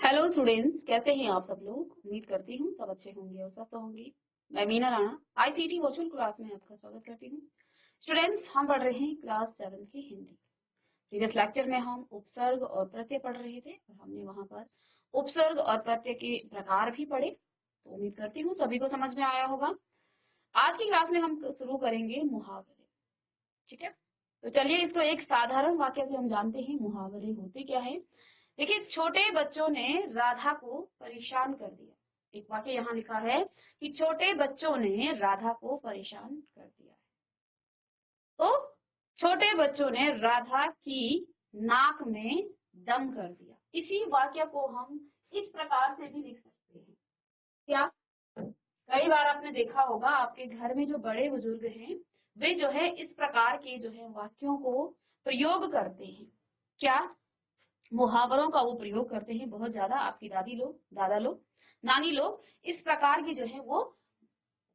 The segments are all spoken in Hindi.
हेलो स्टूडेंट्स, कैसे हैं आप सब लोग। उम्मीद करती हूँ सब अच्छे होंगे और स्वस्थ होंगे। मैं Meena Rana ICT virtual class में आपका स्वागत करती हूँ। स्टूडेंट्स, हम पढ़ रहे हैं क्लास 7 की हिंदी। प्रीवियस लेक्चर में हम उपसर्ग और प्रत्यय पढ़ रहे थे और हमने वहां पर उपसर्ग और प्रत्यय के प्रकार भी पढ़े। तो उम्मीद करती हूँ सभी को समझ में आया होगा। आज की क्लास में हम शुरू करेंगे मुहावरे। ठीक है, तो चलिए इसको एक साधारण वाक्य से हम जानते हैं मुहावरे होते क्या है। देखिए, छोटे बच्चों ने राधा को परेशान कर दिया। एक वाक्य यहाँ लिखा है कि छोटे बच्चों ने राधा को परेशान कर दिया है। तो छोटे बच्चों ने राधा की नाक में दम कर दिया। इसी वाक्य को हम इस प्रकार से भी लिख सकते हैं। क्या कई बार आपने देखा होगा आपके घर में जो बड़े बुजुर्ग हैं वे जो है इस प्रकार के जो है वाक्यों को प्रयोग करते हैं। क्या मुहावरों का वो प्रयोग करते हैं बहुत ज्यादा। आपकी दादी लोग, दादा लोग, नानी लोग इस प्रकार की जो है वो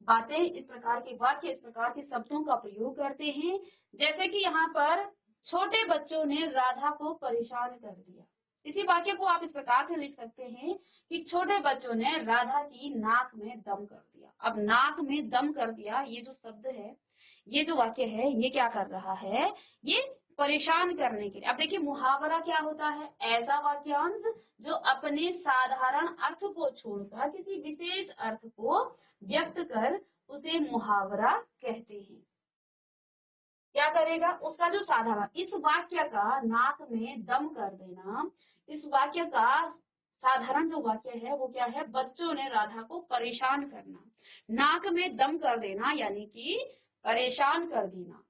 बातें, इस प्रकार के वाक्य, इस प्रकार के शब्दों का प्रयोग करते हैं। जैसे कि यहाँ पर छोटे बच्चों ने राधा को परेशान कर दिया। इसी वाक्य को आप इस प्रकार से लिख सकते हैं कि छोटे बच्चों ने राधा की नाक में दम कर दिया। अब नाक में दम कर दिया, ये जो शब्द है, ये जो वाक्य है, ये क्या कर रहा है, ये परेशान करने के लिए। अब देखिए, मुहावरा क्या होता है, ऐसा वाक्यांश जो अपने साधारण अर्थ को छोड़कर किसी विशेष अर्थ को व्यक्त कर उसे मुहावरा कहते हैं। क्या करेगा, उसका जो साधारण, इस वाक्य का नाक में दम कर देना, इस वाक्य का साधारण जो वाक्य है वो क्या है, बच्चों ने राधा को परेशान करना। नाक में दम कर देना यानी कि परेशान कर देना।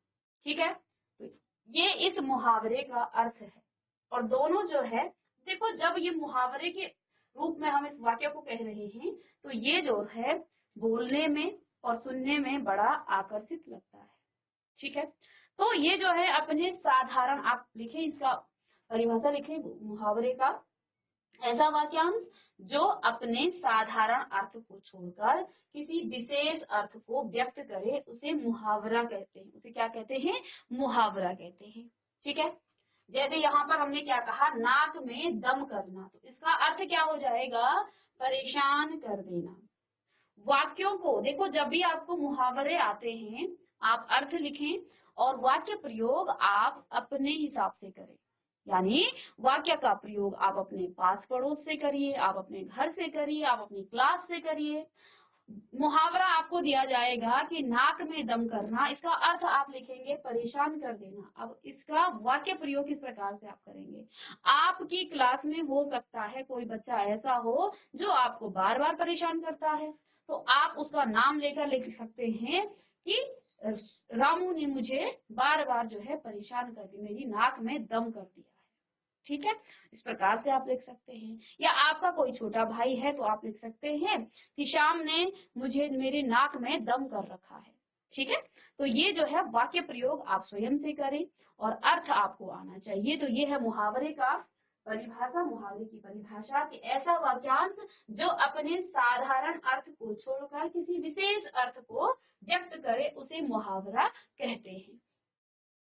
ठीक है, तो ये इस मुहावरे का अर्थ है। और दोनों जो है, देखो, जब ये मुहावरे के रूप में हम इस वाक्य को कह रहे हैं तो ये जो है बोलने में और सुनने में बड़ा आकर्षित लगता है। ठीक है, तो ये जो है अपने साधारण, आप लिखें इसका परिभाषा, लिखें मुहावरे का ऐसा वाक्यांश जो अपने साधारण अर्थ को छोड़कर किसी विशेष अर्थ को व्यक्त करे उसे मुहावरा कहते हैं। उसे क्या कहते हैं, मुहावरा कहते हैं। ठीक है, जैसे यहाँ पर हमने क्या कहा, नाक में दम करना, तो इसका अर्थ क्या हो जाएगा, परेशान कर देना। वाक्यों को देखो, जब भी आपको मुहावरे आते हैं आप अर्थ लिखें और वाक्य प्रयोग आप अपने हिसाब से करें। यानी वाक्य का प्रयोग आप अपने पास पड़ोस से करिए, आप अपने घर से करिए, आप अपनी क्लास से करिए। मुहावरा आपको दिया जाएगा कि नाक में दम करना, इसका अर्थ आप लिखेंगे परेशान कर देना। अब इसका वाक्य प्रयोग किस प्रकार से आप करेंगे। आपकी क्लास में हो सकता है कोई बच्चा ऐसा हो जो आपको बार बार परेशान करता है, तो आप उसका नाम लेकर लिख सकते हैं कि रामू ने मुझे बार बार जो है परेशान कर दी, मेरी नाक में दम कर दिया है। ठीक है, इस प्रकार से आप लिख सकते हैं। या आपका कोई छोटा भाई है तो आप लिख सकते हैं कि श्याम ने मुझे मेरे नाक में दम कर रखा है। ठीक है, तो ये जो है वाक्य प्रयोग आप स्वयं से करें और अर्थ आपको आना चाहिए। तो ये है मुहावरे का परिभाषा, मुहावरे की परिभाषा कि ऐसा वाक्यांश जो अपने साधारण अर्थ को छोड़कर किसी विशेष अर्थ को व्यक्त करे उसे मुहावरा कहते हैं।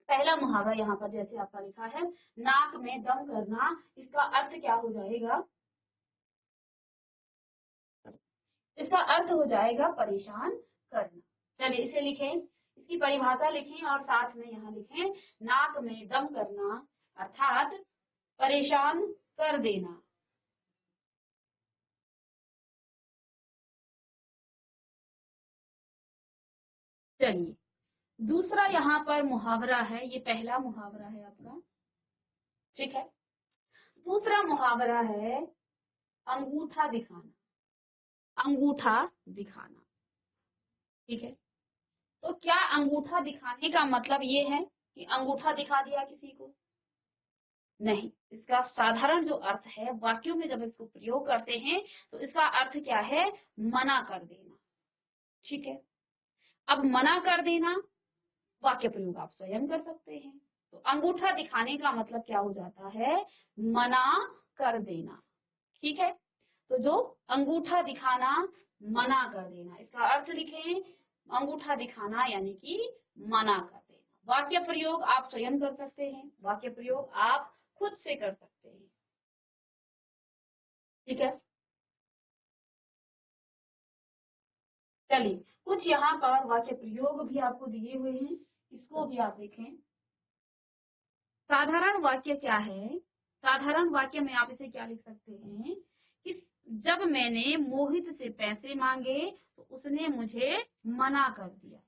पहला मुहावरा यहाँ पर जैसे आपका लिखा है, नाक में दम करना, इसका अर्थ क्या हो जाएगा, इसका अर्थ हो जाएगा परेशान करना। चलिए इसे लिखें, इसकी परिभाषा लिखें और साथ में यहाँ लिखें नाक में दम करना अर्थात परेशान कर देना। चलिए, दूसरा यहाँ पर मुहावरा है, ये पहला मुहावरा है आपका। ठीक है, दूसरा मुहावरा है अंगूठा दिखाना। अंगूठा दिखाना, ठीक है। तो क्या अंगूठा दिखाने का मतलब ये है कि अंगूठा दिखा दिया किसी को, नहीं। इसका साधारण जो अर्थ है वाक्यों में जब इसको प्रयोग करते हैं तो इसका अर्थ क्या है, मना कर देना। ठीक है, अब मना कर देना वाक्य प्रयोग आप स्वयं कर सकते हैं। तो अंगूठा दिखाने का मतलब क्या हो जाता है, मना कर देना। ठीक है, तो जो अंगूठा दिखाना, मना कर देना, इसका अर्थ लिखें अंगूठा दिखाना यानी कि मना कर देना। वाक्य प्रयोग आप स्वयं कर सकते हैं, वाक्य प्रयोग आप खुद से कर सकते हैं। ठीक है, चलिए कुछ यहाँ पर वाक्य प्रयोग भी आपको दिए हुए हैं, इसको भी आप देखें। साधारण वाक्य क्या है? साधारण वाक्य में आप इसे क्या लिख सकते हैं कि जब मैंने मोहित से पैसे मांगे तो उसने मुझे मना कर दिया।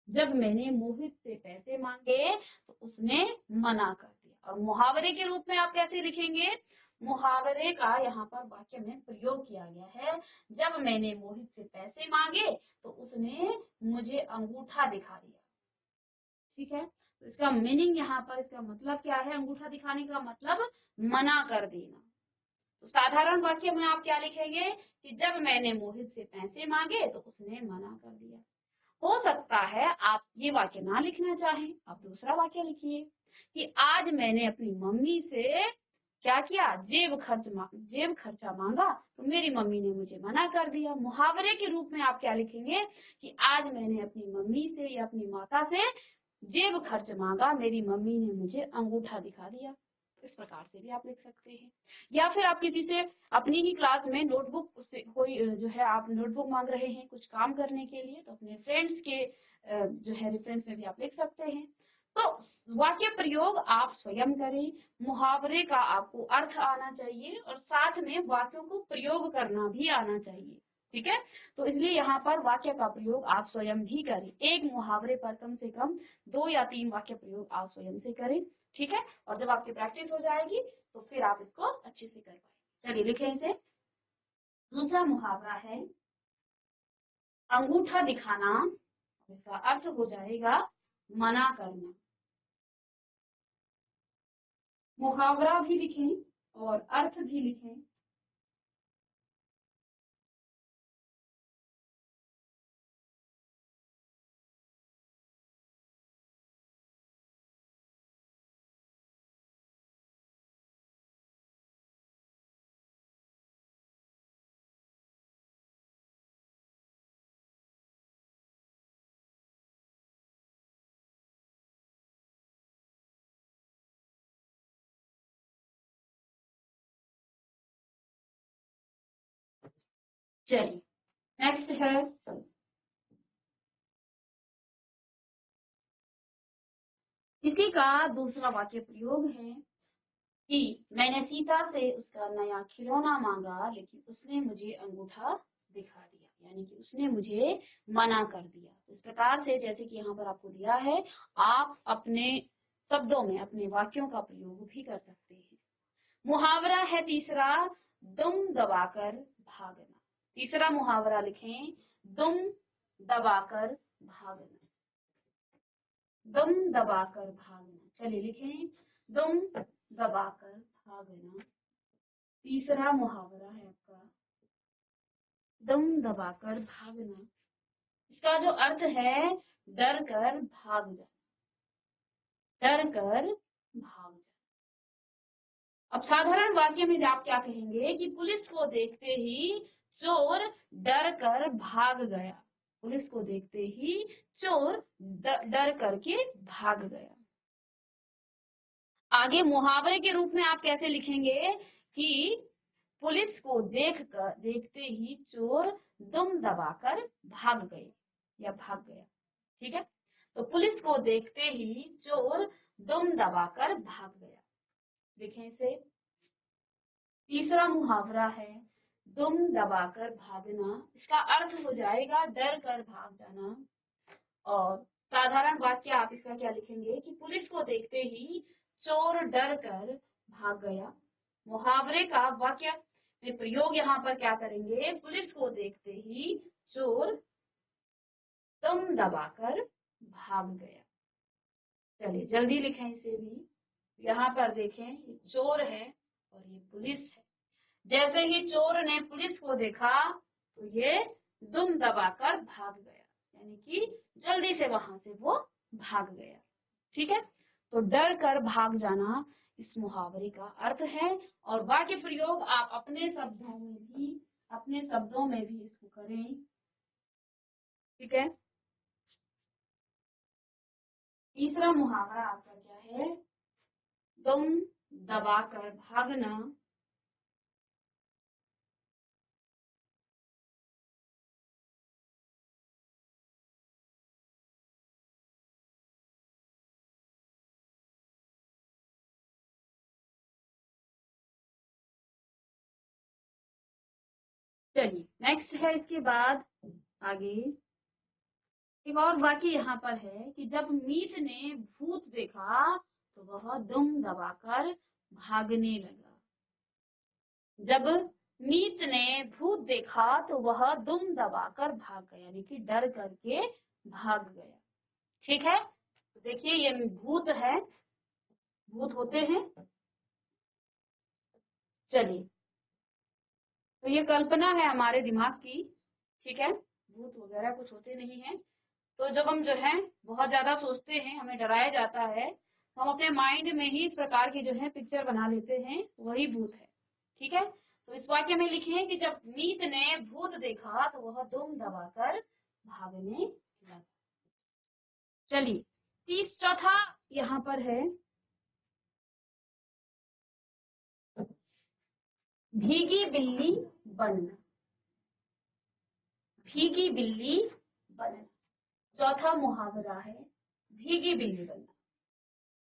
जब मैंने मोहित से पैसे मांगे तो उसने मना कर दिया। और मुहावरे के रूप में आप कैसे लिखेंगे? मुहावरे का यहाँ पर वाक्य में प्रयोग किया गया है। जब मैंने मोहित से पैसे मांगे तो उसने मुझे अंगूठा दिखा दिया। ठीक है, तो इसका मीनिंग यहाँ पर, इसका मतलब क्या है? अंगूठा दिखाने का मतलब मना कर देना। तो साधारण वाक्य में आप क्या लिखेंगे कि जब मैंने मोहित से पैसे मांगे तो उसने मना कर दिया। हो सकता है आप ये वाक्य ना लिखना चाहें, आप दूसरा वाक्य लिखिए कि आज मैंने अपनी मम्मी से क्या किया? जेब खर्चा मांगा तो मेरी मम्मी ने मुझे मना कर दिया। मुहावरे के रूप में आप क्या लिखेंगे कि आज मैंने अपनी मम्मी से या अपनी माता से जेब खर्च मांगा, मेरी मम्मी ने मुझे अंगूठा दिखा दिया। इस प्रकार से भी आप लिख सकते हैं। या फिर आप किसी से अपनी ही क्लास में नोटबुक से कोई जो है आप नोटबुक मांग रहे हैं कुछ काम करने के लिए, तो अपने फ्रेंड्स के जो है रेफरेंस में भी आप लिख सकते हैं। तो वाक्य प्रयोग आप स्वयं करें, मुहावरे का आपको अर्थ आना चाहिए और साथ में वाक्यों को प्रयोग करना भी आना चाहिए। ठीक है, तो इसलिए यहाँ पर वाक्य का प्रयोग आप स्वयं भी करें। एक मुहावरे पर कम से कम 2 या 3 वाक्य प्रयोग आप स्वयं से करें। ठीक है, और जब आपकी प्रैक्टिस हो जाएगी तो फिर आप इसको अच्छे से कर पाएंगे। चलिए लिखें इसे। दूसरा मुहावरा है अंगूठा दिखाना, इसका अर्थ हो जाएगा मना करना। मुहावरा भी लिखें और अर्थ भी लिखें। चलिए नेक्स्ट है इसी का दूसरा वाक्य प्रयोग है कि मैंने सीता से उसका नया खिलौना मांगा लेकिन उसने मुझे अंगूठा दिखा दिया, यानी कि उसने मुझे मना कर दिया। तो इस प्रकार से जैसे कि यहाँ पर आपको दिया है, आप अपने शब्दों में अपने वाक्यों का प्रयोग भी कर सकते हैं। मुहावरा है तीसरा दुम दबाकर भागना। तीसरा मुहावरा लिखें दुम दबाकर भागना। दुम दबाकर भागना, चलिए लिखें दुम दबाकर भागना। तीसरा मुहावरा है आपका दम दबाकर भागना। इसका जो अर्थ है डर कर भाग जाना, डर कर भाग जाना। अब साधारण वाक्य में आप क्या कहेंगे कि पुलिस को देखते ही चोर डर कर भाग गया। पुलिस को देखते ही चोर डर करके भाग गया। आगे मुहावरे के रूप में आप कैसे लिखेंगे कि पुलिस को देखते ही चोर दुम दबाकर भाग गए या भाग गया। ठीक है, तो पुलिस को देखते ही चोर दुम दबाकर भाग गया। देखें इसे। तीसरा मुहावरा है दुम दबाकर भागना। इसका अर्थ हो जाएगा डर कर भाग जाना। और साधारण वाक्य आप इसका क्या लिखेंगे कि पुलिस को देखते ही चोर डर कर भाग गया। मुहावरे का वाक्य में प्रयोग यहाँ पर क्या करेंगे? पुलिस को देखते ही चोर दम दबाकर भाग गया। चलिए जल्दी लिखें इसे भी। यहाँ पर देखें ये चोर है और ये पुलिस है। जैसे ही चोर ने पुलिस को देखा तो ये दुम दबाकर भाग गया, यानी कि जल्दी से वहां से वो भाग गया। ठीक है, तो डर कर भाग जाना इस मुहावरे का अर्थ है। और वाक्य प्रयोग आप अपने शब्दों में भी इसको करें। ठीक है, तीसरा मुहावरा आपका क्या है? दुम दबाकर भागना। चलिए नेक्स्ट है इसके बाद आगे एक और वाक्य यहाँ पर है कि जब मीत ने भूत देखा तो वह दुम दबाकर भागने लगा। जब मीत ने भूत देखा तो वह दुम दबाकर भाग गया, यानी कि डर करके भाग गया। ठीक है, तो देखिए ये भूत है, भूत होते हैं। चलिए, तो ये कल्पना है हमारे दिमाग की। ठीक है, भूत वगैरह कुछ होते नहीं है। तो जब हम जो है बहुत ज्यादा सोचते हैं, हमें डराया जाता है, तो हम अपने माइंड में ही इस प्रकार की जो है पिक्चर बना लेते हैं, वही भूत है। ठीक है, तो इस वाक्य में लिखे हैं कि जब मीत ने भूत देखा तो वह दुम दबाकर भागने लगा। चलिए चौथा यहाँ पर है भीगी बिल्ली बनना। भीगी बिल्ली बनना चौथा मुहावरा है, भीगी बिल्ली बनना।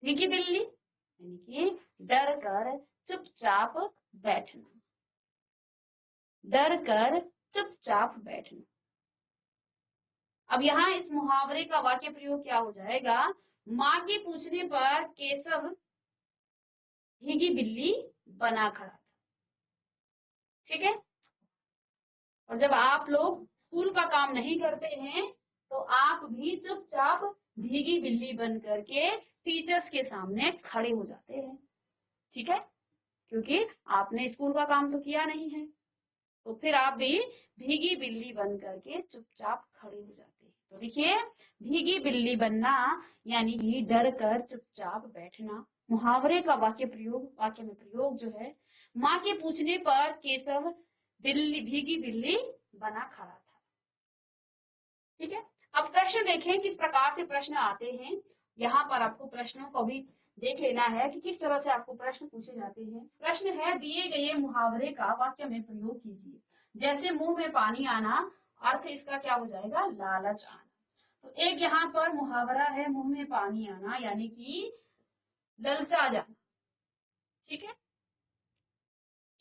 भीगी बिल्ली यानी कि डर कर चुपचाप बैठना, डर कर चुपचाप बैठना। अब यहाँ इस मुहावरे का वाक्य प्रयोग क्या हो जाएगा? माँ के पूछने पर केशव भीगी बिल्ली बना खड़ा था। ठीक है, और जब आप लोग स्कूल का काम नहीं करते हैं तो आप भी चुपचाप भीगी बिल्ली बन करके टीचर्स के सामने खड़े हो जाते हैं। ठीक है, क्योंकि आपने स्कूल का काम तो किया नहीं है, तो फिर आप भी भीगी बिल्ली बन करके चुपचाप खड़े हो जाते हैं। तो देखिए, भीगी बिल्ली बनना यानी कि डर कर चुपचाप बैठना। मुहावरे का वाक्य में प्रयोग जो है, माँ के पूछने पर केशव भीगी बिल्ली बना खड़ा था। ठीक है, अब प्रश्न देखें किस प्रकार से प्रश्न आते हैं। यहाँ पर आपको प्रश्नों को भी देख लेना है कि किस तरह से आपको प्रश्न पूछे जाते हैं। प्रश्न है, दिए गए मुहावरे का वाक्य में प्रयोग कीजिए। जैसे मुंह में पानी आना, अर्थ इसका क्या हो जाएगा? लालच आना। तो एक यहाँ पर मुहावरा है मुंह में पानी आना, यानी कि ललचा जाना। ठीक है,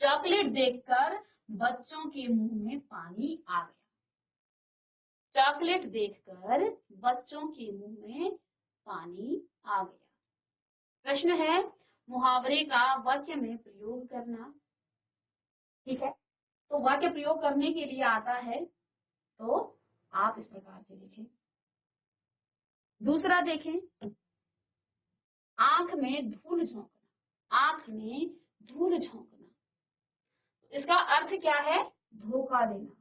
चॉकलेट देखकर बच्चों के मुंह में पानी आ गया। चॉकलेट देखकर बच्चों के मुंह में पानी आ गया। प्रश्न है, मुहावरे का वाक्य में प्रयोग करना। ठीक है, तो वाक्य प्रयोग करने के लिए आता है, तो आप इस प्रकार से लिखें। दूसरा देखें, आंख में धूल झोंकना। आंख में धूल झोंकना, इसका अर्थ क्या है? धोखा देना,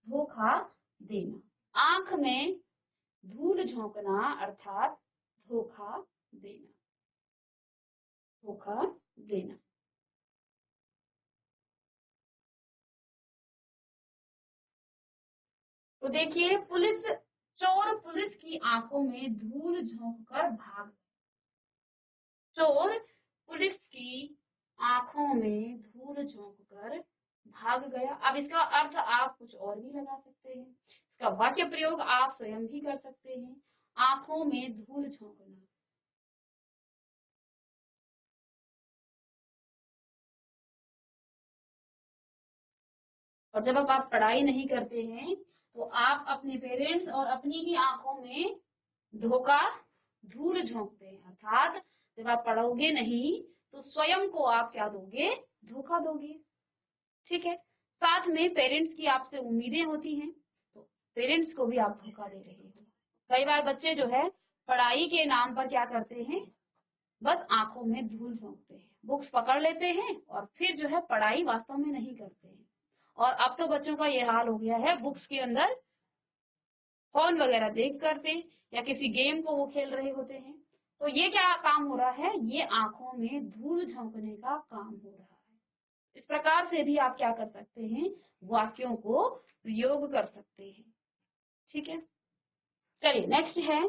धोखा देना। आंख में धूल झोंकना अर्थात धोखा देना, धोखा देना। तो देखिए, चोर पुलिस की आंखों में धूल झोंककर भाग। चोर पुलिस की आंखों में धूल झोंककर भाग गया। अब इसका अर्थ आप कुछ और भी लगा सकते हैं, इसका वाक्य प्रयोग आप स्वयं भी कर सकते हैं। आंखों में धूल झोंकना, और जब आप पढ़ाई नहीं करते हैं तो आप अपने पेरेंट्स और अपनी ही आंखों में धूल झोंकते हैं। अर्थात जब आप पढ़ोगे नहीं तो स्वयं को आप क्या दोगे? धोखा दोगे। ठीक है, साथ में पेरेंट्स की आपसे उम्मीदें होती हैं, तो पेरेंट्स को भी आप धोखा दे रहे हो। कई बार बच्चे जो है पढ़ाई के नाम पर क्या करते हैं? बस आंखों में धूल झोंकते हैं, बुक्स पकड़ लेते हैं और फिर जो है पढ़ाई वास्तव में नहीं करते हैं। और अब तो बच्चों का ये हाल हो गया है, बुक्स के अंदर फोन वगैरह देख करके या किसी गेम को वो खेल रहे होते हैं। तो ये क्या काम हो रहा है? ये आंखों में धूल झोंकने का काम हो रहा है। इस प्रकार से भी आप क्या कर सकते हैं? वाक्यों को प्रयोग कर सकते हैं। ठीक है, चलिए नेक्स्ट है,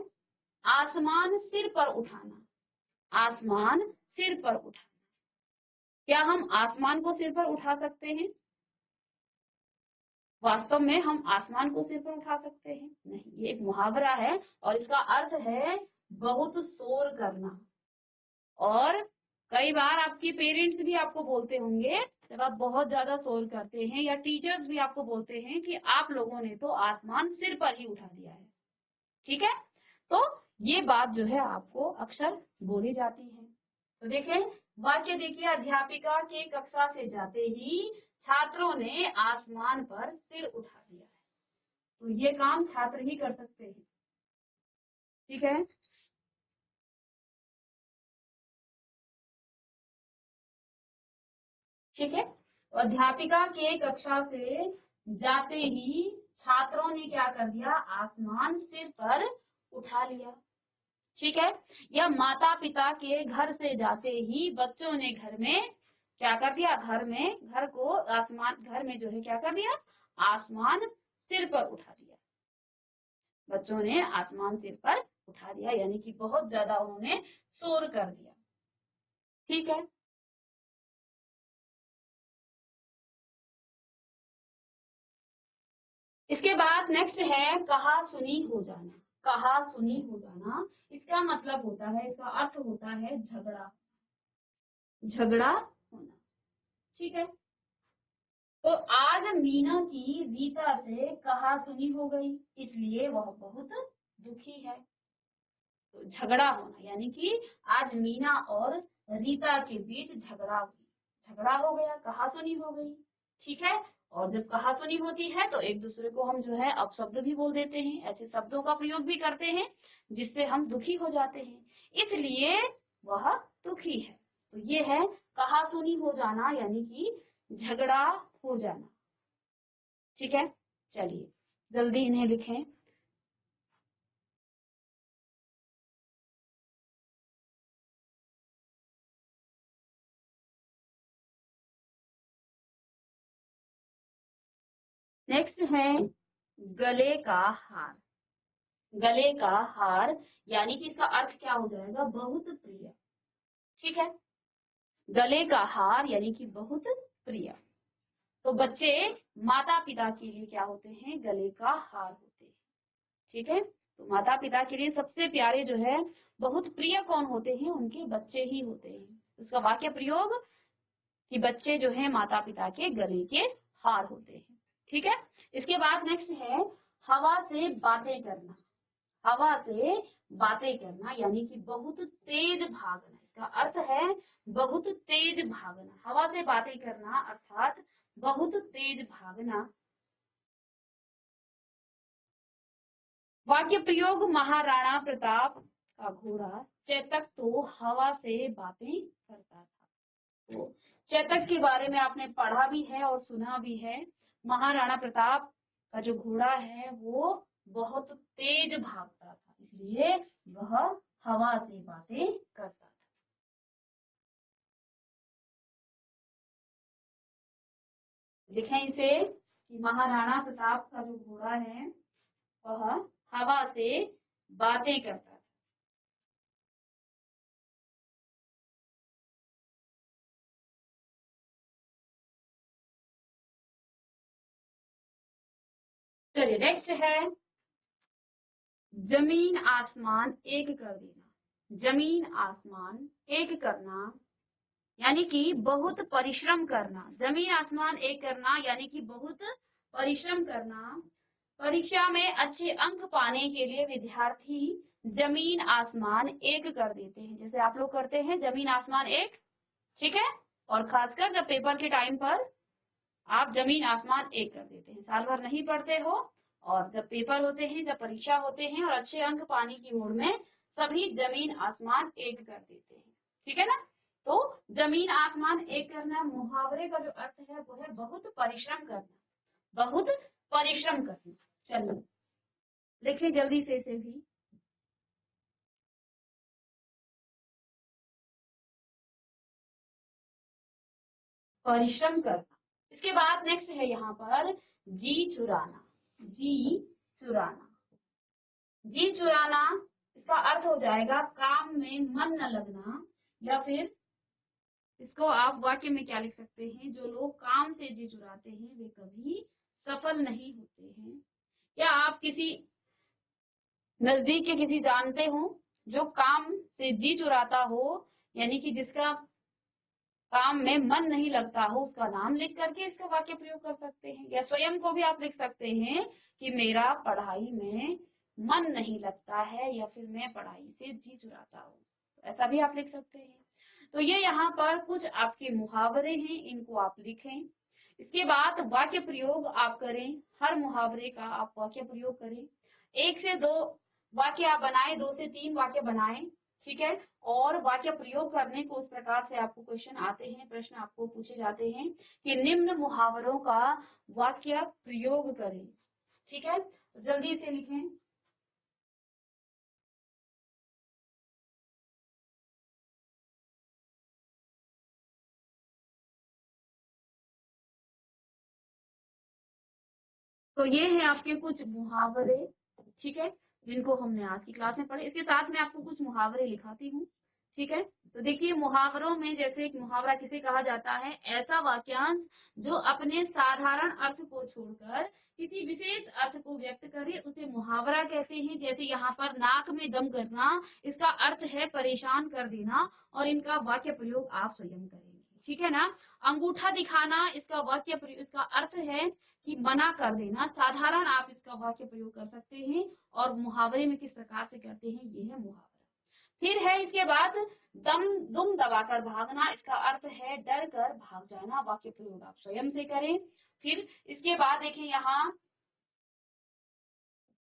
आसमान सिर पर उठाना। आसमान सिर पर उठाना, क्या हम आसमान को सिर पर उठा सकते हैं? वास्तव में हम आसमान को सिर पर उठा सकते हैं? नहीं, ये एक मुहावरा है और इसका अर्थ है बहुत शोर करना। और कई बार आपके पेरेंट्स भी आपको बोलते होंगे जब आप बहुत ज्यादा शोर करते हैं या टीचर्स भी आपको बोलते हैं कि आप लोगों ने तो आसमान सिर पर ही उठा दिया है, ठीक है, तो ये बात जो है आपको अक्सर बोली जाती है। तो देखें वाक्य देखिए, अध्यापिका के कक्षा से जाते ही छात्रों ने आसमान पर सिर उठा दिया है। तो ये काम छात्र ही कर सकते हैं, ठीक है। ठीक है, तो अध्यापिका के कक्षा से जाते ही छात्रों ने क्या कर दिया, आसमान सिर पर उठा लिया, ठीक है। या माता पिता के घर से जाते ही बच्चों ने घर में क्या कर दिया, घर को आसमान, घर में जो है क्या कर दिया, आसमान सिर पर उठा दिया। बच्चों ने आसमान सिर पर उठा दिया यानी कि बहुत ज्यादा उन्होंने शोर कर दिया, ठीक है। इसके बाद नेक्स्ट है कहा सुनी हो जाना। कहा सुनी हो जाना, इसका मतलब होता है, इसका अर्थ होता है झगड़ा, झगड़ा होना, ठीक है। तो आज मीना की रीता से कहा सुनी हो गई, इसलिए वह बहुत दुखी है। तो झगड़ा होना यानी कि आज मीना और रीता के बीच झगड़ा हो गया, कहा सुनी हो गई, ठीक है। और जब कहा सुनी होती है तो एक दूसरे को हम जो है अपशब्द भी बोल देते हैं, ऐसे शब्दों का प्रयोग भी करते हैं जिससे हम दुखी हो जाते हैं, इसलिए वह दुखी है। तो ये है कहा सुनी हो जाना यानी कि झगड़ा हो जाना, ठीक है। चलिए जल्दी इन्हें लिखें। नेक्स्ट है गले का हार। गले का हार यानी कि इसका अर्थ क्या हो जाएगा, बहुत प्रिय, ठीक है। गले का हार यानी कि बहुत प्रिय। तो बच्चे माता पिता के लिए क्या होते हैं, गले का हार होते हैं, ठीक है। तो माता पिता के लिए सबसे प्यारे जो है, बहुत प्रिय कौन होते हैं, उनके बच्चे ही होते हैं। उसका वाक्य प्रयोग कि बच्चे जो है माता पिता के गले के हार होते हैं, ठीक है। इसके बाद नेक्स्ट है हवा से बातें करना। हवा से बातें करना यानी कि बहुत तेज भागना, इसका अर्थ है बहुत तेज भागना। हवा से बातें करना अर्थात बहुत तेज भागना। वाक्य प्रयोग महाराणा प्रताप का घोड़ा चेतक तो हवा से बातें करता था। तो चेतक के बारे में आपने पढ़ा भी है और सुना भी है। महाराणा प्रताप का जो घोड़ा है वो बहुत तेज भागता था, इसलिए वह हवा से बातें करता था। लिखें इसे कि महाराणा प्रताप का जो घोड़ा है वह हवा से बातें करता था। चलिए नेक्स्ट है जमीन आसमान एक कर देना। जमीन आसमान एक करना यानी कि बहुत परिश्रम करना। जमीन आसमान एक करना यानी कि बहुत परिश्रम करना। परीक्षा में अच्छे अंक पाने के लिए विद्यार्थी जमीन आसमान एक कर देते हैं, जैसे आप लोग करते हैं जमीन आसमान एक, ठीक है। और खासकर जब पेपर के टाइम पर आप जमीन आसमान एक कर देते हैं, साल भर नहीं पढ़ते हो और जब पेपर होते हैं, जब परीक्षा होते हैं और अच्छे अंक पाने की होड़ में सभी जमीन आसमान एक कर देते हैं, ठीक है ना। तो जमीन आसमान एक करना मुहावरे का जो अर्थ है वो है बहुत परिश्रम करना, बहुत परिश्रम करना। चलिए लिखिए जल्दी से इसे भी। परिश्रम करना। इसके बाद नेक्स्ट है यहाँ पर जी चुराना। जी चुराना, जी चुराना इसका अर्थ हो जाएगा काम में मन न लगना, या फिर इसको आप वाक्य में क्या लिख सकते हैं, जो लोग काम से जी चुराते हैं वे कभी सफल नहीं होते हैं। क्या आप किसी नजदीक के किसी जानते हो जो काम से जी चुराता हो, यानी कि जिसका काम में मन नहीं लगता हो उसका नाम लिख करके इसका वाक्य प्रयोग कर सकते हैं। या स्वयं को भी आप लिख सकते हैं कि मेरा पढ़ाई में मन नहीं लगता है, या फिर मैं पढ़ाई से जी चुराता हूँ, ऐसा भी आप लिख सकते हैं। तो ये यहाँ पर कुछ आपके मुहावरे हैं, इनको आप लिखें। इसके बाद वाक्य प्रयोग आप करें, हर मुहावरे का आप वाक्य प्रयोग करें। 1 से 2 वाक्य आप बनाएं, 2 से 3 वाक्य बनाएं, ठीक है। और वाक्य प्रयोग करने को उस प्रकार से आपको क्वेश्चन आते हैं, प्रश्न आपको पूछे जाते हैं कि निम्न मुहावरों का वाक्य प्रयोग करें, ठीक है। तो जल्दी से लिखें। तो ये है आपके कुछ मुहावरे, ठीक है, जिनको हमने आज की क्लास में पढ़े। इसके साथ मैं आपको कुछ मुहावरे लिखाती हूँ, ठीक है। तो देखिए मुहावरों में जैसे एक मुहावरा किसे कहा जाता है, ऐसा वाक्यांश जो अपने साधारण अर्थ को छोड़कर किसी विशेष अर्थ को व्यक्त करे उसे मुहावरा कहते हैं। जैसे यहाँ पर नाक में दम करना, इसका अर्थ है परेशान कर देना, और इनका वाक्य प्रयोग आप स्वयं करेंगे, ठीक है ना। अंगूठा दिखाना, इसका वाक्य प्रयोग, इसका अर्थ है कि मना कर देना। साधारण आप इसका वाक्य प्रयोग कर सकते हैं, और मुहावरे में किस प्रकार से करते हैं, ये है मुहावरा। फिर है इसके बाद दुम दबाकर भागना, इसका अर्थ है डर कर भाग जाना। वाक्य प्रयोग आप स्वयं से करें। फिर इसके बाद देखिए यहाँ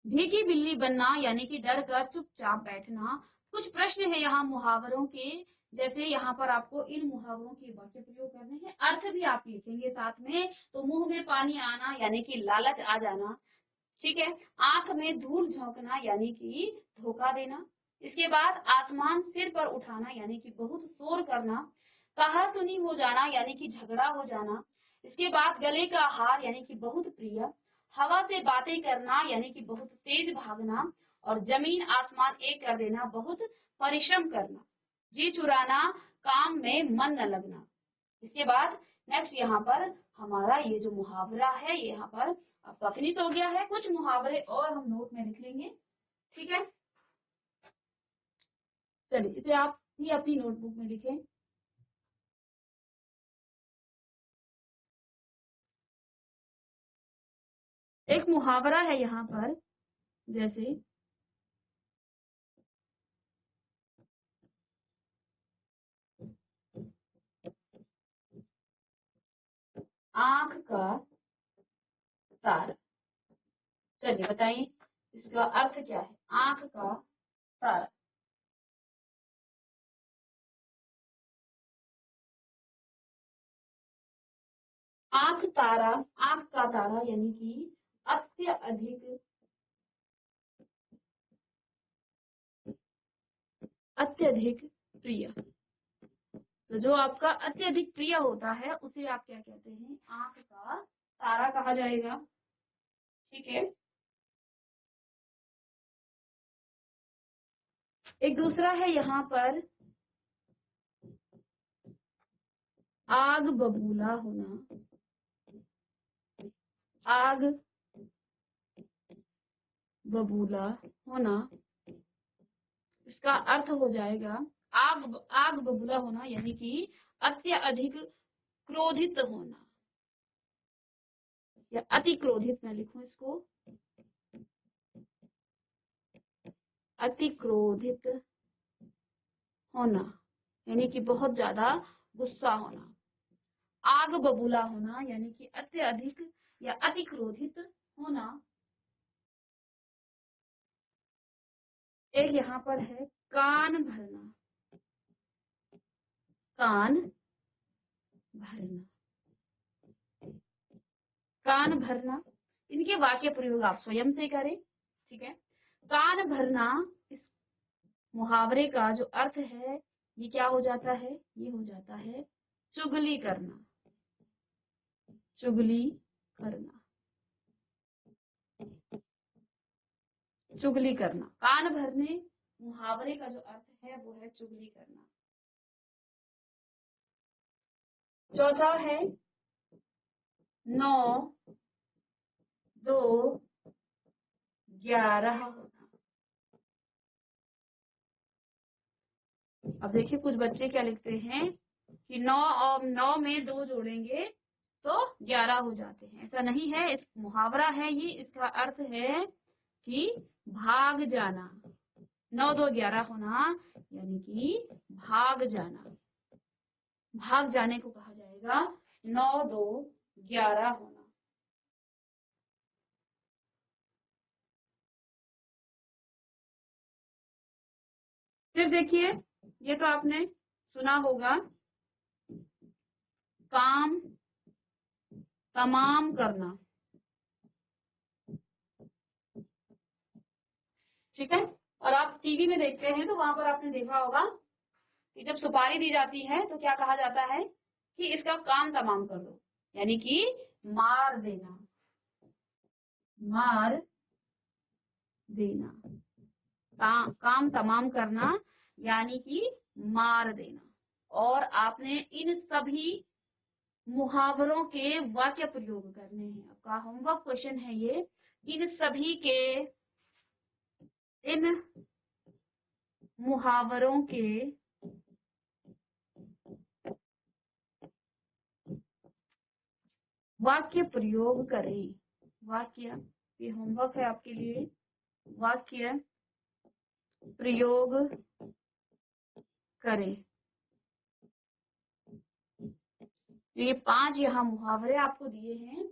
भीगी बिल्ली बनना, यानी कि डर कर चुपचाप बैठना। कुछ प्रश्न है यहाँ मुहावरों के, जैसे यहाँ पर आपको इन मुहावरों के वाक्य प्रयोग करने हैं, अर्थ भी आप लिखेंगे साथ में। तो मुंह में पानी आना, यानी कि लालच आ जाना, ठीक है। आंख में धूल झोंकना, यानी कि धोखा देना। इसके बाद आसमान सिर पर उठाना, यानी कि बहुत शोर करना। कहा सुनी हो जाना, यानी कि झगड़ा हो जाना। इसके बाद गले का हार, यानी कि बहुत प्रिय। हवा से बातें करना, यानी कि बहुत तेज भागना। और जमीन आसमान एक कर देना, बहुत परिश्रम करना। जी चुराना, काम में मन न लगना। इसके बाद नेक्स्ट यहाँ पर हमारा ये जो मुहावरा है, यहाँ पर आपका फिनिश हो गया है। कुछ मुहावरे और हम नोट में लिख लेंगे, ठीक है। चलिए इसे आप ही अपनी नोटबुक में लिखें। एक मुहावरा है यहाँ पर, जैसे आंख का तारा। चलिए बताइए इसका अर्थ क्या है, आंख का तारा। आंख तारा, आंख का तारा यानी कि अत्यधिक, अत्यधिक प्रिय। तो जो आपका अत्यधिक प्रिय होता है उसे आप क्या कहते हैं, आंख का तारा कहा जाएगा, ठीक है। एक दूसरा है यहाँ पर आग बबूला होना। आग बबूला होना, इसका अर्थ हो जाएगा आग, आग बबूला होना यानी कि अत्यधिक क्रोधित होना, या अति क्रोधित मैं लिखूं इसको, अति क्रोधित होना यानी कि बहुत ज्यादा गुस्सा होना। आग बबूला होना यानी कि अत्यधिक या अति क्रोधित होना। एक यहाँ पर है कान भरना, कान भरना, कान भरना। इनके वाक्य प्रयोग आप स्वयं से करें, ठीक है। कान भरना, इस मुहावरे का जो अर्थ है ये क्या हो जाता है, ये हो जाता है चुगली करना, चुगली करना, चुगली करना। कान भरने मुहावरे का जो अर्थ है वो है चुगली करना। चौथा है 9 2 11 होना। अब देखिए कुछ बच्चे क्या लिखते हैं कि 9 में 2 जोड़ेंगे तो 11 हो जाते हैं। ऐसा नहीं है, इस मुहावरा है ये, इसका अर्थ है कि भाग जाना। 9 2 11 होना यानी कि भाग जाना। भाग जाने को कहा जाएगा 9 2 11 होना। फिर देखिए, ये तो आपने सुना होगा, काम तमाम करना। ठीक है, और आप टीवी में देखते हैं तो वहां पर आपने देखा होगा कि जब सुपारी दी जाती है तो क्या कहा जाता है कि इसका काम तमाम कर दो, यानी कि मार देना। मार देना, काम तमाम करना यानी कि मार देना। और आपने इन सभी मुहावरों के वाक्य प्रयोग करने हैं। आपका होमवर्क क्वेश्चन है ये, इन सभी के, इन मुहावरों के वाक्य प्रयोग करें। वाक्य, ये होमवर्क है आपके लिए, वाक्य प्रयोग करें। ये 5 यहाँ मुहावरे आपको दिए हैं,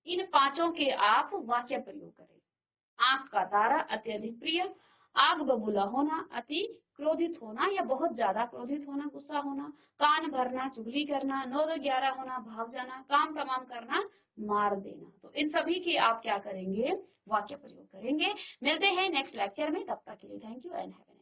इन 5 के आप वाक्य प्रयोग करें। आंख का तारा, अत्यधिक प्रिय। आग बबूला होना, अति क्रोधित होना या बहुत ज्यादा क्रोधित होना, गुस्सा होना। कान भरना, चुगली करना। 9 2 11 होना, भाग जाना। काम तमाम करना, मार देना। तो इन सभी के आप क्या करेंगे, वाक्य प्रयोग करेंगे। मिलते हैं नेक्स्ट लेक्चर में, तब तक के लिए थैंक यू एंड हैव